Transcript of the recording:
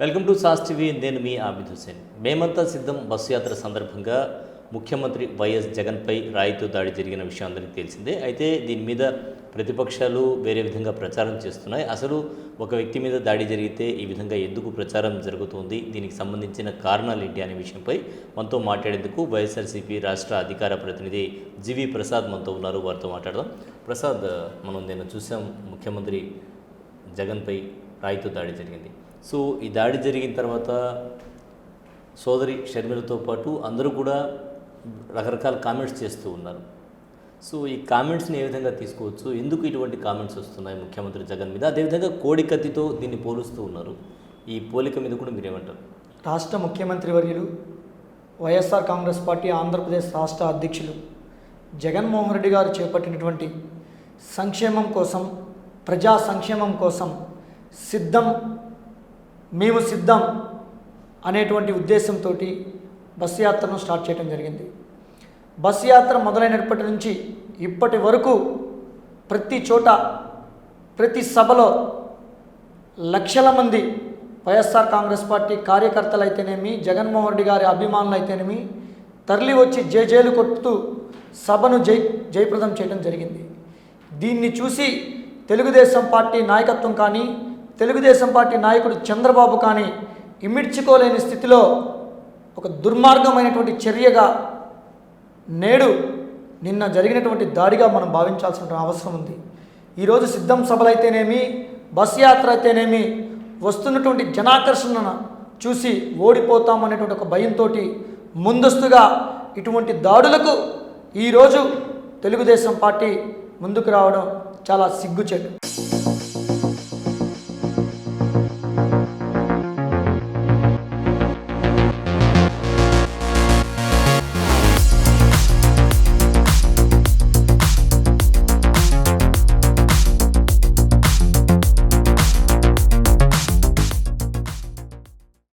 Welcome to sauce TV. నేను మీ ఆబిద్ హుసేన్. మేమంతా సిద్ధం బస్సు యాత్ర సందర్భంగా ముఖ్యమంత్రి వైఎస్ జగన్పై రాయితో దాడి జరిగిన విషయం అందరికీ తెలిసిందే. అయితే దీని మీద ప్రతిపక్షాలు వేరే విధంగా ప్రచారం చేస్తున్నాయి. అసలు ఒక వ్యక్తి మీద దాడి జరిగితే ఈ విధంగా ఎందుకు ప్రచారం జరుగుతుంది, దీనికి సంబంధించిన కారణాలు ఏంటి అనే విషయంపై మనతో మాట్లాడేందుకు వైఎస్ఆర్సీపీ రాష్ట్ర అధికార ప్రతినిధి జీవి ప్రసాద్ మనతో ఉన్నారు. వారితో మాట్లాడదాం. ప్రసాద్, నేను చూసాం ముఖ్యమంత్రి జగన్పై రాయితో దాడి జరిగింది. సో ఈ దాడి జరిగిన తర్వాత సోదరి షర్మిలతో పాటు అందరూ కూడా రకరకాల కామెంట్స్ చేస్తూ ఉన్నారు. సో ఈ కామెంట్స్ని ఏ విధంగా తీసుకోవచ్చు, ఎందుకు ఇటువంటి కామెంట్స్ వస్తున్నాయి ముఖ్యమంత్రి జగన్ మీద? అదేవిధంగా కోడికత్తితో దీన్ని పోలుస్తూ ఉన్నారు. ఈ పోలిక మీద కూడా మీరేమంటారు? రాష్ట్ర ముఖ్యమంత్రి వర్యులు, వైఎస్ఆర్ కాంగ్రెస్ పార్టీ ఆంధ్రప్రదేశ్ రాష్ట్ర అధ్యక్షులు జగన్మోహన్ రెడ్డి గారు చేపట్టినటువంటి సంక్షేమం కోసం, ప్రజా సంక్షేమం కోసం మేము సిద్ధం అనేటువంటి ఉద్దేశంతో బస్సు యాత్రను స్టార్ట్ చేయడం జరిగింది. బస్సు యాత్ర మొదలైనప్పటి నుంచి ఇప్పటి వరకు ప్రతి చోట, ప్రతి సభలో లక్షల మంది వైఎస్ఆర్ కాంగ్రెస్ పార్టీ కార్యకర్తలు అయితేనేమి, జగన్మోహన్ రెడ్డి గారి అభిమానులు అయితేనేమి తరలి వచ్చి జేజేలు కొట్టుతూ సభను జయప్రదం చేయడం జరిగింది. దీన్ని చూసి తెలుగుదేశం పార్టీ నాయకత్వం కానీ, తెలుగుదేశం పార్టీ నాయకుడు చంద్రబాబు కానీ ఇమిడ్చుకోలేని స్థితిలో ఒక దుర్మార్గమైనటువంటి చర్యగా నేడు నిన్న జరిగినటువంటి దాడిగా మనం భావించాల్సిన అవసరం ఉంది. ఈరోజు సిద్ధం సభలైతేనేమి, బస్ యాత్ర అయితేనేమి వస్తున్నటువంటి జనాకర్షణను చూసి ఓడిపోతామనేటువంటి ఒక భయంతో ముందస్తుగా ఇటువంటి దాడులకు ఈరోజు తెలుగుదేశం పార్టీ ముందుకు రావడం చాలా సిగ్గుచేటు.